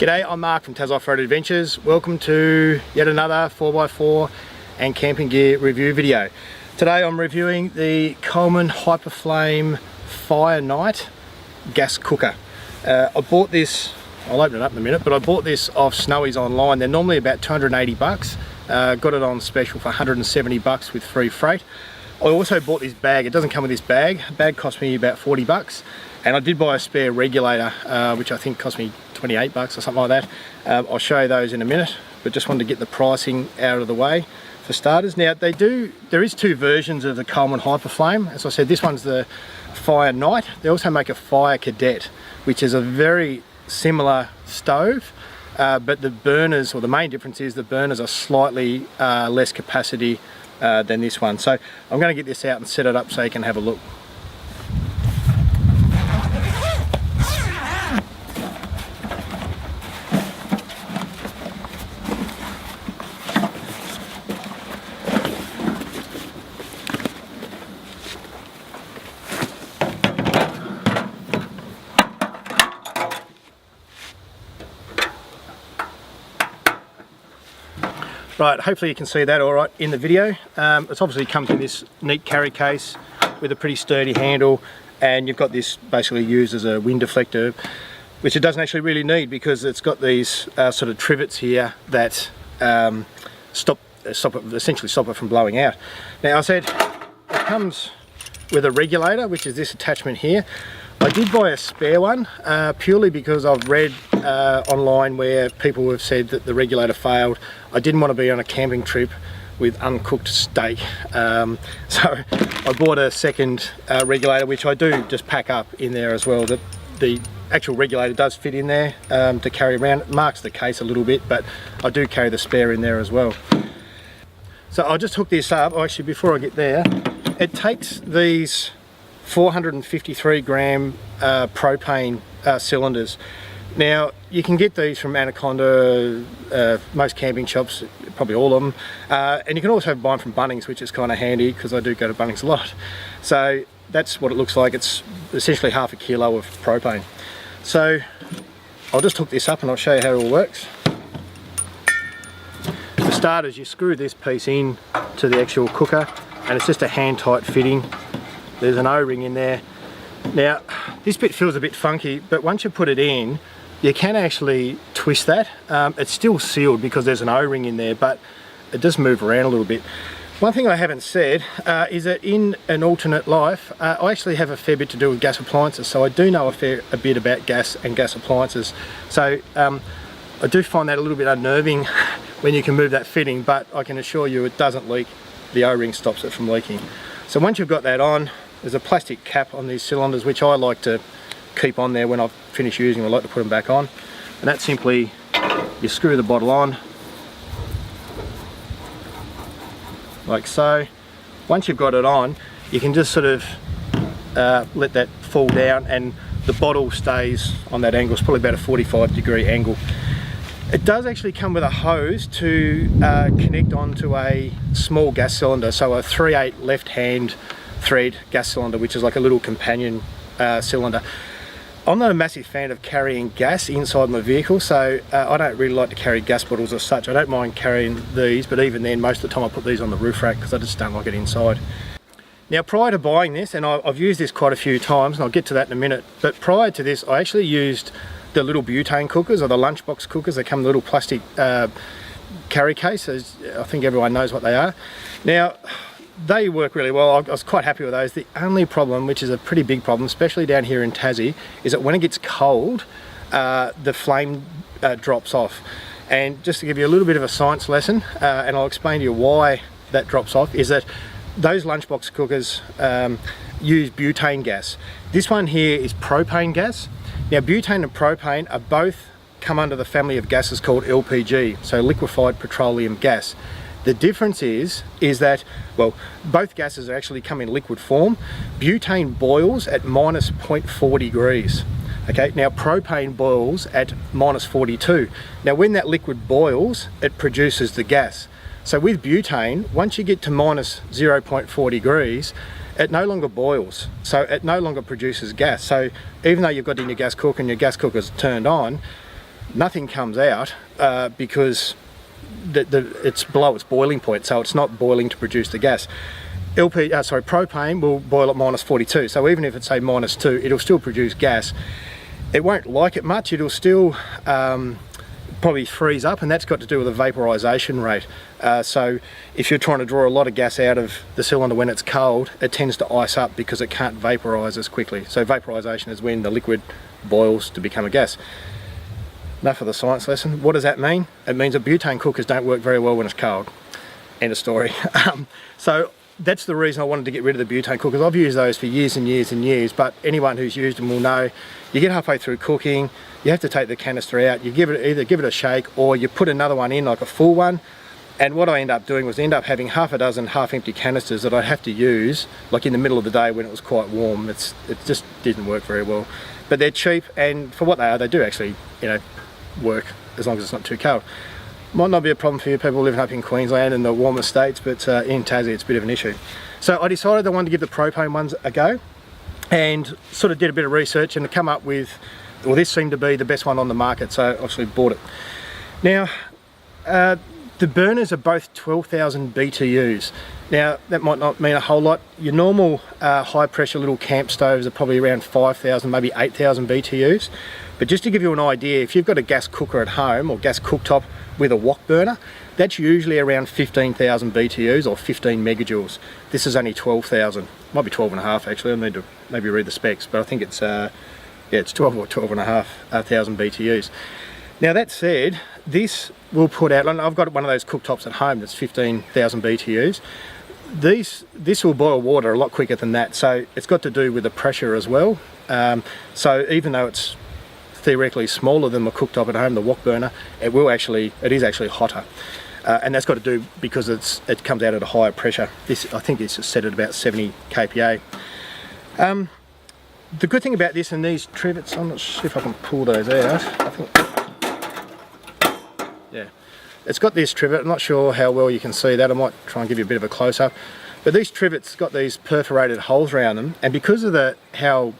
G'day, I'm Mark from Tas Off-Road Adventures. Welcome to yet another 4x4 and camping gear review video. Today I'm reviewing the Coleman HyperFlame FyreKnight gas cooker. I bought this, I'll open it up in a minute, but I bought this off Snowy's online. They're normally about 280 bucks. Got it on special for 170 bucks with free freight. I also bought this bag. It doesn't come with this bag. The bag cost me about 40 bucks. And I did buy a spare regulator, which I think cost me 28 bucks or something like that. I'll show you those in a minute, but just wanted to get the pricing out of the way for starters. Now there is two versions of the Coleman HyperFlame. As I said, this one's the FyreKnight. They also make a FyreCadet, which is a very similar stove, but the burners, or the main difference is the burners are slightly less capacity than this one. So I'm going to get this out and set it up so you can have a look. Right, hopefully you can see that all right in the video. It's obviously comes in this neat carry case with a pretty sturdy handle, and you've got this basically used as a wind deflector, which it doesn't actually really need because it's got these sort of trivets here that essentially stop it from blowing out. Now I said it comes with a regulator, which is this attachment here. I did buy a spare one purely because I've read online where people have said that the regulator failed. I didn't want to be on a camping trip with uncooked steak, so I bought a second regulator, which I do just pack up in there as well. The actual regulator does fit in there to carry around. It marks the case a little bit, but I do carry the spare in there as well. So I'll just hook this up. Actually, before I get there, it takes these 453 gram propane cylinders. Now you can get these from Anaconda, most camping shops, probably all of them, and you can also buy them from Bunnings, which is kind of handy because I do go to Bunnings a lot. So that's what it looks like. It's essentially half a kilo of propane. So I'll just hook this up and I'll show you how it all works. For starters, you screw this piece in to the actual cooker, and it's just a hand tight fitting. There's an O-ring in there. Now this bit feels a bit funky, but once you put it in, you can actually twist that. It's still sealed because there's an O-ring in there, but it does move around a little bit. One thing I haven't said is that in an alternate life, I actually have a fair bit to do with gas appliances, so I do know a bit about gas and gas appliances. So I do find that a little bit unnerving when you can move that fitting, but I can assure you it doesn't leak. The O-ring stops it from leaking. So once you've got that on, there's a plastic cap on these cylinders, which I like to keep on there when I've finished using them. I like to put them back on. And that's simply, you screw the bottle on, like so. Once you've got it on, you can just sort of let that fall down, and the bottle stays on that angle. It's probably about a 45-degree angle. It does actually come with a hose to connect onto a small gas cylinder, so a 3/8 left-hand thread gas cylinder, which is like a little companion cylinder. I'm not a massive fan of carrying gas inside my vehicle, so I don't really like to carry gas bottles as such. I don't mind carrying these, but even then, most of the time I put these on the roof rack because I just don't like it inside. Now prior to buying this, and I've used this quite a few times, and I'll get to that in a minute, but prior to this I actually used the little butane cookers, or the lunchbox cookers. They come in a little plastic carry case, as I think everyone knows what they are. Now they work really well. I was quite happy with those. The only problem, which is a pretty big problem, especially down here in Tassie, is that when it gets cold, the flame drops off. And just to give you a little bit of a science lesson, and I'll explain to you why that drops off, is that those lunchbox cookers use butane gas. This one here is propane gas. Now butane and propane are both come under the family of gases called LPG, so liquefied petroleum gas. The difference is that, well, both gases actually come in liquid form. Butane boils at minus 0.4 degrees. Okay, now propane boils at minus 42. Now when that liquid boils, it produces the gas. So with butane, once you get to minus 0.4 degrees, it no longer boils, so it no longer produces gas. So even though you've got in your gas cooker and your gas cooker's turned on, nothing comes out because it's below its boiling point, so it's not boiling to produce the gas. Propane will boil at -42, so even if it's say -2, it'll still produce gas. It won't like it much, it'll still probably freeze up, and that's got to do with the vaporization rate. So if you're trying to draw a lot of gas out of the cylinder when it's cold, it tends to ice up because it can't vaporize as quickly. So vaporization is when the liquid boils to become a gas. Enough of the science lesson. What does that mean? It means that butane cookers don't work very well when it's cold. End of story. So that's the reason I wanted to get rid of the butane cookers. I've used those for years and years and years, but anyone who's used them will know you get halfway through cooking, you have to take the canister out, you either give it a shake or you put another one in, like a full one. And what I end up doing was end up having half a dozen half-empty canisters that I have to use, like in the middle of the day when it was quite warm. It just didn't work very well. But they're cheap, and for what they are, they do actually, you know, work as long as it's not too cold. Might not be a problem for you people living up in Queensland and the warmer states, but in Tassie it's a bit of an issue. So I decided I wanted to give the propane ones a go, and sort of did a bit of research and to come up with, well, this seemed to be the best one on the market, so I actually bought it. Now, the burners are both 12,000 BTUs. Now, that might not mean a whole lot. Your normal high pressure little camp stoves are probably around 5,000, maybe 8,000 BTUs. But just to give you an idea, if you've got a gas cooker at home or gas cooktop with a wok burner, that's usually around 15,000 BTUs or 15 megajoules. This is only 12,000, might be 12.5 actually. I need to maybe read the specs, but I think it's yeah, it's 12 or 12.5 thousand BTUs. Now that said, this will put out, and I've got one of those cooktops at home that's 15,000 BTUs. This will boil water a lot quicker than that, so it's got to do with the pressure as well. So even though it's theoretically smaller than the cooktop at home, the wok burner, it is actually hotter. And that's got to do because it comes out at a higher pressure. This, I think it's set at about 70 kPa. The good thing about this and these trivets, I'm not sure if I can pull those out. I think, yeah, it's got this trivet. I'm not sure how well you can see that. I might try and give you a bit of a close-up. But these trivets got these perforated holes around them, and because of how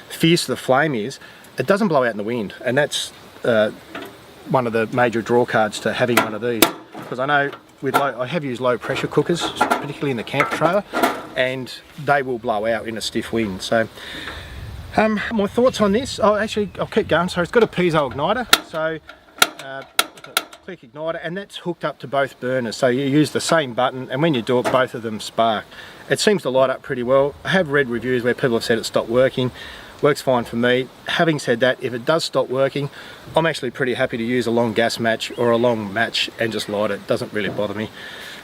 fierce the flame is, it doesn't blow out in the wind, and that's one of the major drawcards to having one of these. Because I know I have used low pressure cookers, particularly in the camp trailer, and they will blow out in a stiff wind. So my thoughts on this, I'll keep going. So it's got a piezo igniter, so click igniter, and that's hooked up to both burners, so you use the same button, and when you do it, both of them spark. It seems to light up pretty well. I have read reviews where people have said it stopped working. Works fine for me. Having said that, if it does stop working, I'm actually pretty happy to use a long gas match or a long match and just light it. It doesn't really bother me.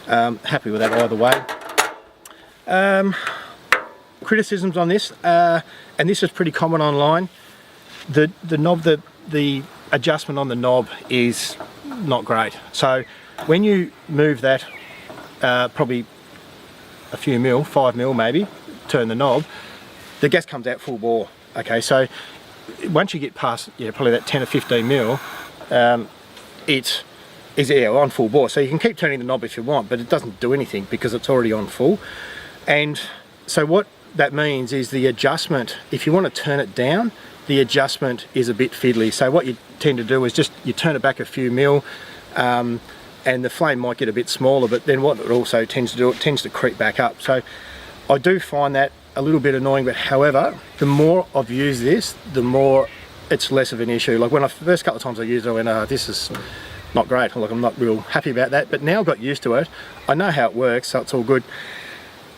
Happy with that either way. Criticisms on this, and this is pretty common online. The knob, the adjustment on the knob is not great. So when you move that probably a few mil, 5 mil maybe, turn the knob, the gas comes out full bore. Okay, so once you get past, yeah, probably that 10 or 15 mil, it is on full bore. So you can keep turning the knob if you want, but it doesn't do anything because it's already on full. And so what that means is the adjustment, if you want to turn it down, the adjustment is a bit fiddly. So what you tend to do is just you turn it back a few mil, and the flame might get a bit smaller, but then what it also tends to do, it tends to creep back up. So I do find that a little bit annoying, but however, the more I've used this, the more it's less of an issue. Like when the first couple of times I used it, I went, this is not great. Like I'm not real happy about that, but now I've got used to it. I know how it works, so it's all good.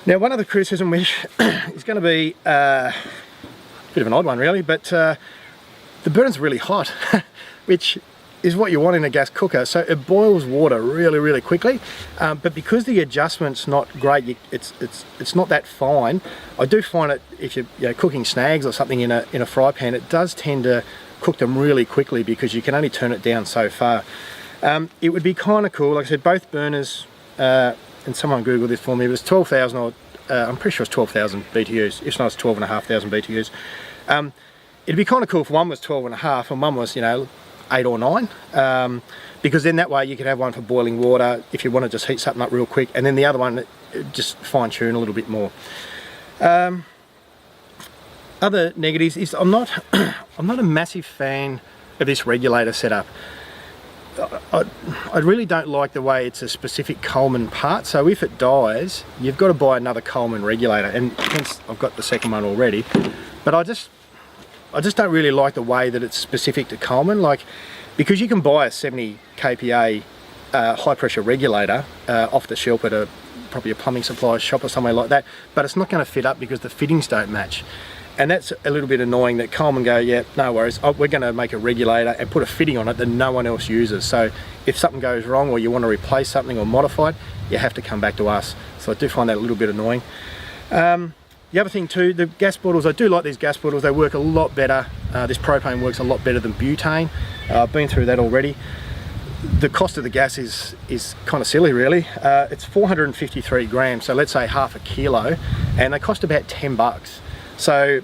Now, one other criticism which is going to be a bit of an odd one really, but the burner's really hot, which is what you want in a gas cooker. So it boils water really quickly, but because the adjustment's not great, it's not that fine. I do find it if you're cooking snags or something in a fry pan, it does tend to cook them really quickly because you can only turn it down so far. It would be kind of cool, like I said, both burners, and someone googled this for me, it was 12,000 or I'm pretty sure it's 12,000 BTUs, if not it's 12,500 BTUs. It'd be kind of cool if one was 12.5 and one was, you know, 8 or 9, because then that way you could have one for boiling water if you want to just heat something up real quick, and then the other one just fine tune a little bit more. Other negatives is I'm not a massive fan this regulator setup. I really don't like the way it's a specific Coleman part, so if it dies, you've got to buy another Coleman regulator, and hence I've got the second one already. But I just don't really like the way that it's specific to Coleman, like, because you can buy a 70 kPa high pressure regulator off the shelf at probably a plumbing supply shop or somewhere like that, but it's not going to fit up because the fittings don't match. And that's a little bit annoying that Coleman go, yeah, no worries, we're going to make a regulator and put a fitting on it that no one else uses. So if something goes wrong or you want to replace something or modify it, you have to come back to us. So I do find that a little bit annoying. The other thing too, the gas bottles, I do like these gas bottles. They work a lot better. This propane works a lot better than butane. I've been through that already. The cost of the gas is kind of silly, really. It's 453 grams, so let's say half a kilo, and they cost about 10 bucks. So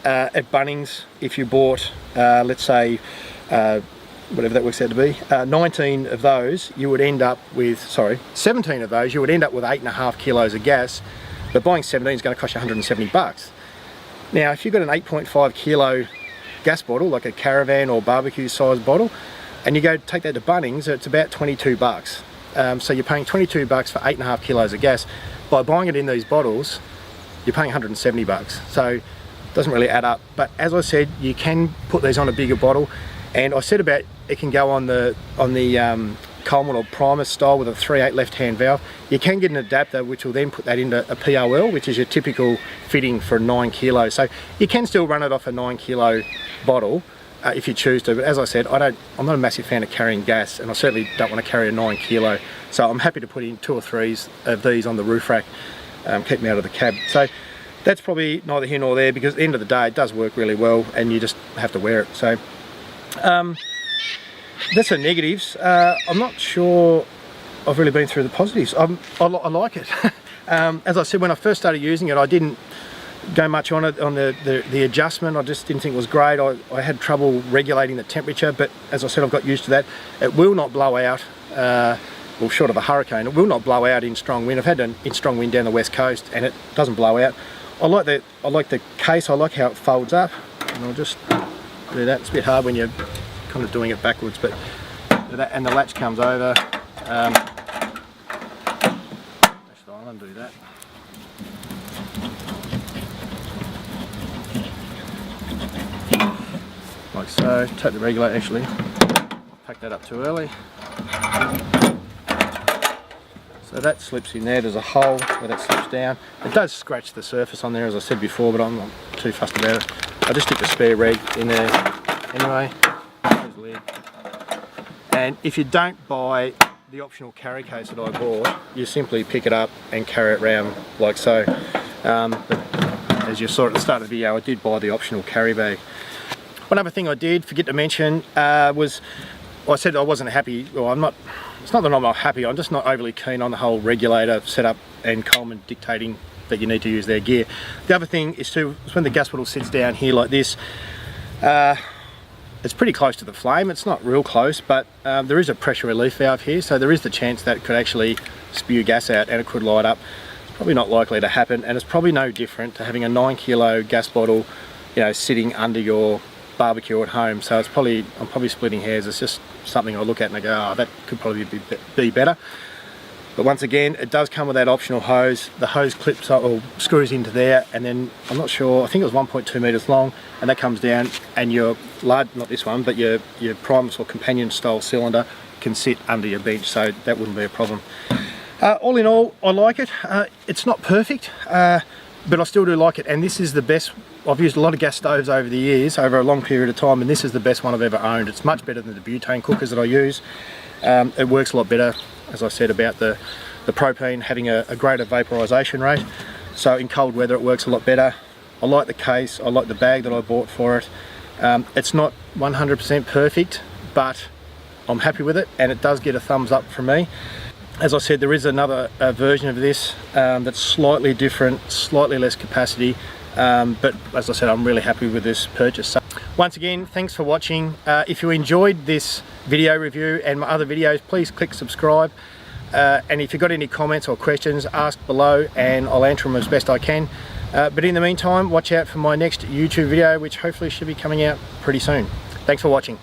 at Bunnings, if you bought, let's say, whatever that works out to be, 19 of those, you would end up with, 17 of those, you would end up with 8.5 kilos of gas, but buying 17 is going to cost you 170 bucks. Now, if you've got an 8.5 kilo gas bottle, like a caravan or barbecue size bottle, and you go take that to Bunnings, it's about 22 bucks. So you're paying 22 bucks for 8.5 kilos of gas. By buying it in these bottles, you're paying 170 bucks. So it doesn't really add up. But as I said, you can put these on a bigger bottle, and I said about it can go on the Coleman or Primus style with a 3/8 left-hand valve. You can get an adapter which will then put that into a POL, which is your typical fitting for 9 kilos. So you can still run it off a 9 kilo bottle if you choose to. But as I said, I'm not a massive fan of carrying gas, and I certainly don't want to carry a 9 kilo. So I'm happy to put in 2 or 3 of these on the roof rack, keep them out of the cab. So that's probably neither here nor there, because at the end of the day it does work really well and you just have to wear it. So that's the negatives. I'm not sure I've really been through the positives. I like it. As I said, when I first started using it, I didn't go much on it, on the adjustment. I just didn't think it was great. I had trouble regulating the temperature, but as I said, I've got used to that. It will not blow out, well, short of a hurricane, it will not blow out in strong wind. I've had it in strong wind down the west coast and it doesn't blow out. I like the case, I like how it folds up, and I'll just do that. It's a bit hard when you're kind of doing it backwards, but and the latch comes over. Actually, I'll undo that. Like so. Take the regulator, actually. Pack that up too early. So that slips in there. There's a hole where that slips down. It does scratch the surface on there, as I said before, but I'm not too fussed about it. I just stick the spare reg in there anyway. Close the lid. And if you don't buy the optional carry case that I bought, you simply pick it up and carry it around like so. But as you saw at the start of the video, I did buy the optional carry bag. One other thing I did forget to mention was, I said I wasn't happy. Well, I'm not. It's not that I'm not happy. I'm just not overly keen on the whole regulator setup and Coleman dictating that you need to use their gear. The other thing is too, is when the gas bottle sits down here like this, it's pretty close to the flame. It's not real close, but there is a pressure relief valve here, so there is the chance that it could actually spew gas out and it could light up. It's probably not likely to happen, and it's probably no different to having a 9 kilo gas bottle, you know, sitting under your barbecue at home. So it's probably, I'm probably splitting hairs. It's just something I look at and I go, oh, that could probably be better. But once again, it does come with that optional hose. The hose clips up or screws into there, and then I'm not sure, I think it was 1.2 meters long, and that comes down, and your large, not this one, but your Primus or companion style cylinder can sit under your bench, so that wouldn't be a problem. All in all, I like it. It's not perfect, but I still do like it, and this is the best. I've used a lot of gas stoves over the years, over a long period of time, and this is the best one I've ever owned. It's much better than the butane cookers that I use. It works a lot better, as I said about the propane having a greater vaporization rate. So in cold weather it works a lot better. I like the case, I like the bag that I bought for it. It's not 100% perfect, but I'm happy with it, and it does get a thumbs up from me. As I said, there is another version of this that's slightly different, slightly less capacity, but as I said, I'm really happy with this purchase. So once again, thanks for watching. If you enjoyed this video review and my other videos, please click subscribe, and if you've got any comments or questions, ask below and I'll answer them as best I can. But in the meantime, watch out for my next YouTube video, which hopefully should be coming out pretty soon. Thanks for watching.